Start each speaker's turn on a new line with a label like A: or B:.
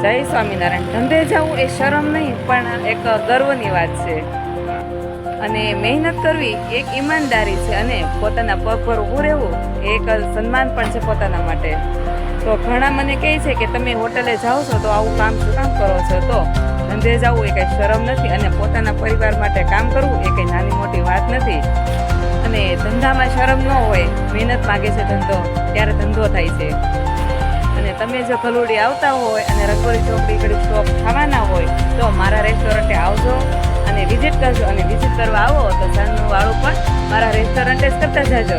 A: જય સ્વામિનારાયણ. ધંધે જવું એ શરમ નહીં પણ એક ગર્વની વાત છે. અને મહેનત કરવી એક ઈમાનદારી છે અને પોતાના પગ પર ઊભું રહેવું એ એક સન્માન પણ છે પોતાના માટે. તો ઘણા મને કહે છે કે તમે હોટલે જાઓ છો તો આવું કામ શું કામ કરો છો? તો ધંધે જવું એ કંઈ શરમ નથી અને પોતાના પરિવાર માટે કામ કરવું એ કંઈ નાની મોટી વાત નથી. અને ધંધામાં શરમ ન હોય, મહેનત માગે છે ધંધો, ત્યારે ધંધો થાય છે. અને તમે જો કલોડી આવતા હોય અને રંગોળી ચોકડી ઘડી સ્ટોપ ખાવાના હોય તો મારા રેસ્ટોરન્ટે આવજો અને વિઝિટ કરજો. અને વિઝિટ કરવા આવો તો સાંજનું વાળું પણ મારા રેસ્ટોરન્ટે જ કરતા જાજો.